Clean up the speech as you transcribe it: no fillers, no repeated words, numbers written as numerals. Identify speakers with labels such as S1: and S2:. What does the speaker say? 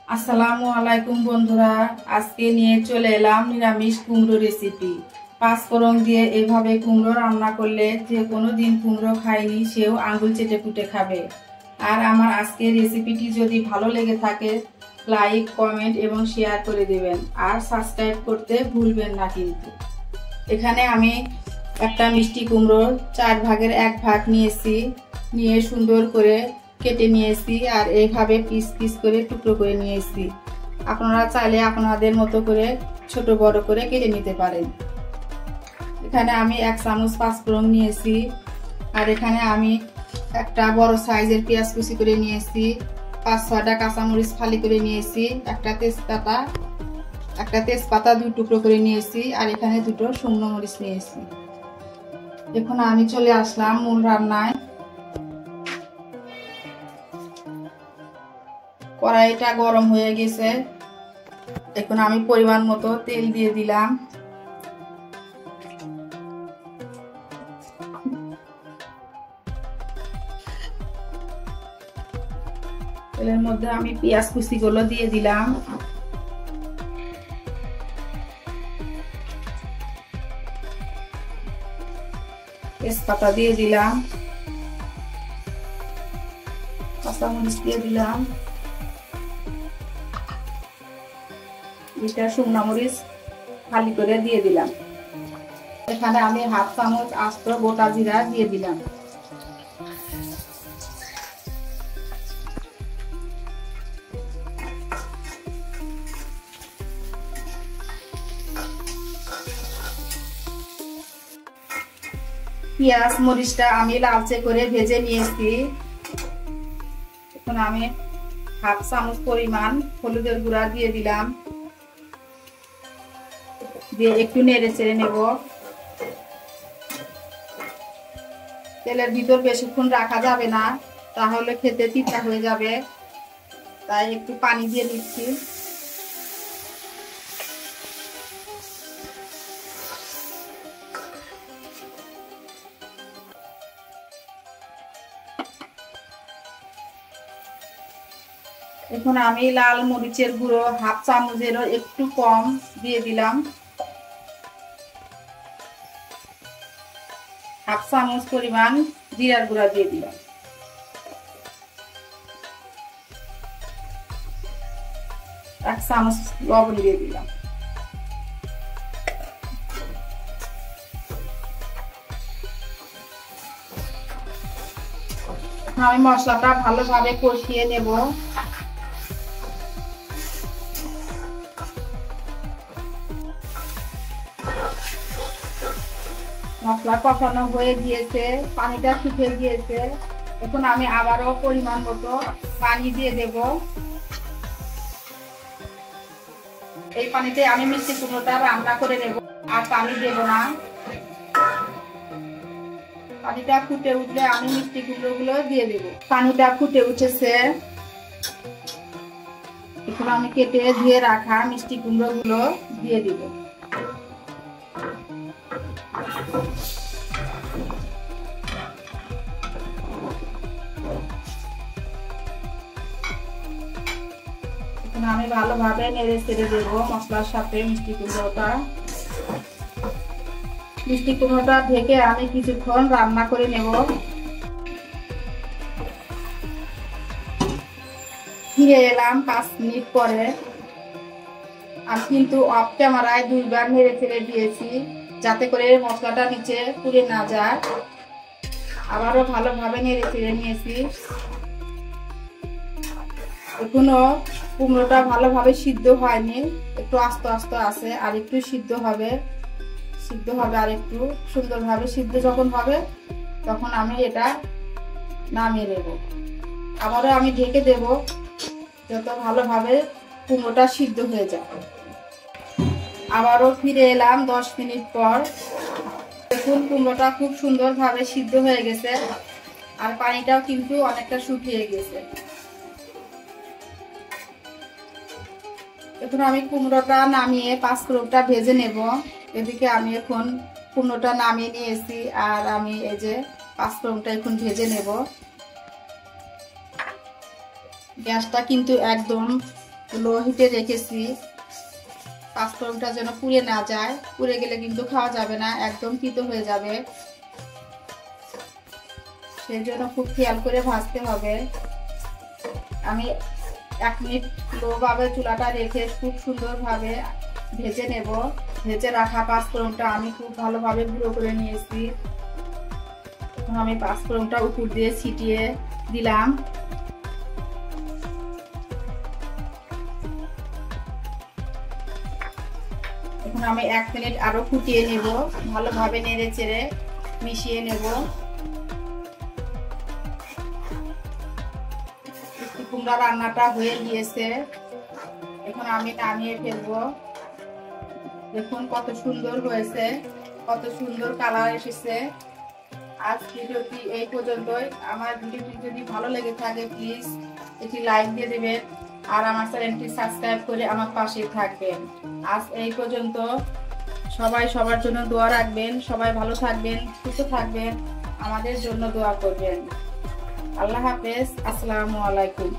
S1: আসসালামু আলাইকুম বন্ধুরা, আজকে নিয়ে চলে এলাম নিরামিষ কুমড়ো রেসিপি। পাঁচফোড়ন দিয়ে এভাবে কুমড়ো রান্না করলে যে কোনো দিন কুমড়ো খায়নি সেও আঙ্গুল চেটে পুটে খাবে। আর আমার আজকের রেসিপিটি যদি ভালো লেগে থাকে লাইক, কমেন্ট এবং শেয়ার করে দেবেন আর সাবস্ক্রাইব করতে ভুলবেন না কিন্তু। এখানে আমি একটা মিষ্টি কুমড়ো 4 ভাগের 1 ভাগ নিয়েছি, নিয়ে সুন্দর করে কেটে নিয়েছি আর এইভাবে পিস পিস করে টুকরো করে নিয়েছি। আপনারা চাইলে আপনাদের মতো করে ছোট বড় করে কেটে নিতে পারেন। এখানে আমি 1 চামচ পাঁচফোড়ন নিয়েছি আর এখানে আমি একটা বড় সাইজের পেঁয়াজ কুচি করে নিয়েছি, 5-6টা কাঁচামরিচ ফালি করে নিয়েছি, একটা তেজপাতা 2 টুকরো করে নিয়েছি আর এখানে 2টো শুকনো মরিচ নিয়েছি। এখন আমি চলে আসলাম মূল রান্নায়। কড়াইটা গরম হয়ে গেছে, এখন আমি পরিমাণ মতো তেল দিয়ে দিলাম। তেলের মধ্যে আমি পেঁয়াজ কুচিগুলো দিয়ে দিলাম। তেজপাতা দিয়ে দিলাম, কাঁচামরিচ দিয়ে দিলাম, 2টা শুকনো মরিচ ফালি করে দিয়ে দিলাম। এখানে আমি 1/2 চামচ আস্ত গোটা জিরা দিয়ে দিলাম। পেঁয়াজ মরিচটা আমি লালচে করে ভেজে নিয়েছি। এখন আমি 1/2 চামচ পরিমাণ হলুদের গুঁড়া দিয়ে দিলাম, দিয়ে একটু নেড়ে চেড়ে নেব। তেলের ভিতর বেশিক্ষণ রাখা যাবে না, তাহলে খেতে তিতা হয়ে যাবে, তাই একটু পানি দিয়ে দিচ্ছি। এখন আমি লাল মরিচের গুঁড়ো 1/2 চামচেরও একটু কম দিয়ে দিলাম, 1/2 চামচ পরিমাণ জিরার গুঁড়া দিয়ে দিলাম, 1 চামচ লবণ দিয়ে দিলাম। আমি মশলাটা ভালোভাবে কষিয়ে নেব। মশলা কষানো হয়ে গিয়েছে, পানিটা শুকিয়ে গিয়েছে। এখন আমি আবারও পরিমাণ মতো পানি দিয়ে দেব। এই পানিতে আমি মিষ্টি কুমড়োটা রান্না করে নেব, আর পানি দেব না। পানিটা ফুটে উঠলে আমি মিষ্টি কুমড়োগুলো দিয়ে দেব। পানিটা ফুটে উঠেছে, এখন আমি কেটে ধুয়ে রাখা মিষ্টি কুমড়োগুলো দিয়ে দিব। এখন আমি ভালোভাবে নেড়ে চেড়ে দেব মশলার সাথে মিষ্টি কুমড়োটা ঢেকে আমি কিছুক্ষণ রান্না করে নেব। ফিরে এলাম 5 মিনিট পরে। আমি কিন্তু অফ ক্যামেরায় 2বার নেড়ে চেড়ে দিয়েছি, যাতে করে মশলাটা নিচে পুড়ে না যায়। আবারও ভালোভাবে নেড়ে চেড়ে নিয়েছি। এখনো কুমড়োটা ভালোভাবে সিদ্ধ হয়নি, একটু আস্তে আস্তে আছে, আর একটু সিদ্ধ হবে আর একটু সুন্দরভাবে সিদ্ধ যখন হবে তখন আমি এটা নামিয়ে নেব। আবারও আমি ঢেকে দেব যত ভালোভাবে কুমড়োটা সিদ্ধ হয়ে যায়। আবারও ফিরে এলাম 10 মিনিট পর। দেখুন কুমড়োটা খুব সুন্দরভাবে সিদ্ধ হয়ে গেছে আর পানিটাও কিন্তু অনেকটা শুকিয়ে গেছে। এখন আমি কুমড়োটা নামিয়ে পাঁচফোড়নটা ভেজে নেব। এদিকে আমি এখন কুমড়োটা নামিয়ে নিয়েছি আর আমি এই যে পাঁচফোড়নটা এখন ভেজে নেব। গ্যাসটা কিন্তু একদম লো হিটে রেখেছি। পাঁচফোড়নটা যেন পুড়ে না যায়, পুড়ে গেলে কিন্তু খাওয়া যাবে না, একদম তিতো হয়ে যাবে। সেই জন্য খুব খেয়াল করে ভাজতে হবে। আমি 1 মিনিট লো ভাবে চুলাটা রেখে খুব সুন্দরভাবে ভেজে নেব। ভেজে রাখা পাঁচফোড়নটা আমি খুব ভালোভাবে গুঁড়ো করে নিয়েছি। এখন আমি পাঁচফোড়নটা উপর দিয়ে ছিটিয়ে দিলাম। এখন আমি 1 মিনিট আরো ফুটিয়ে নেব, ভালোভাবে নেড়ে চেড়ে মিশিয়ে নেব। কুমড়া রান্নাটা হয়ে গিয়েছে, এখন আমি নামিয়ে ফেলবো। দেখুন কত সুন্দর হয়েছে, কত সুন্দর কালার এসেছে। আজ ভিডিওটি এই পর্যন্তই। আমার ভিডিওটি যদি ভালো লেগে থাকে প্লিজ একটি লাইক দিয়ে দেবেন আর আমার চ্যানেলটি সাবস্ক্রাইব করে আমার পাশে থাকবেন। আজ এই পর্যন্ত। সবাই সবার জন্য দোয়া রাখবেন, সবাই ভালো থাকবেন, সুস্থ থাকবেন, আমাদের জন্য দোয়া করবেন। আল্লাহ হাফেজ, আসসালামু আলাইকুম।